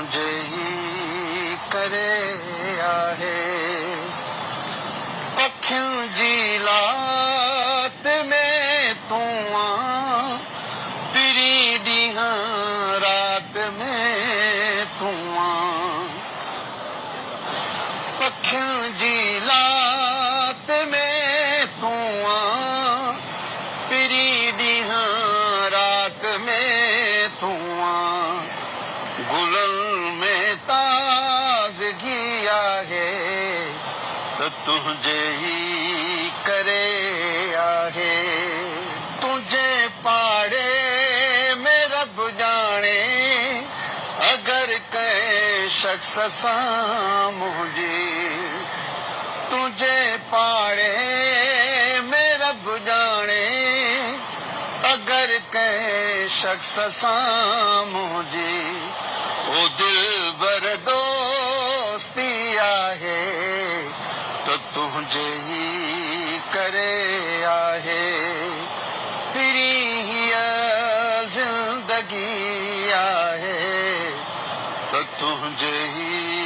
तुझे ही करे आहे पखियों जी लात में तू पिरी ॾींहं रात में तू पखियों जी लात में तू पिरी ॾींहं रात में तू गुलनि में ताज़गी आहे त तुंहिंजे ही करे आहे तुंहिंजे पाड़े में रब ॼाणे अगरि कंहिं शख़्स सां मुंहिंजी तुंहिंजे पाड़े में रब ॼाणे अगरि कंहिं शख़्स सां मुंहिंजी ओ दिलबर दोस्ती आहे त तुंहिंजे ही करे आहे फिरी हीअ ज़िंदगी आहे त तुंहिंजे ही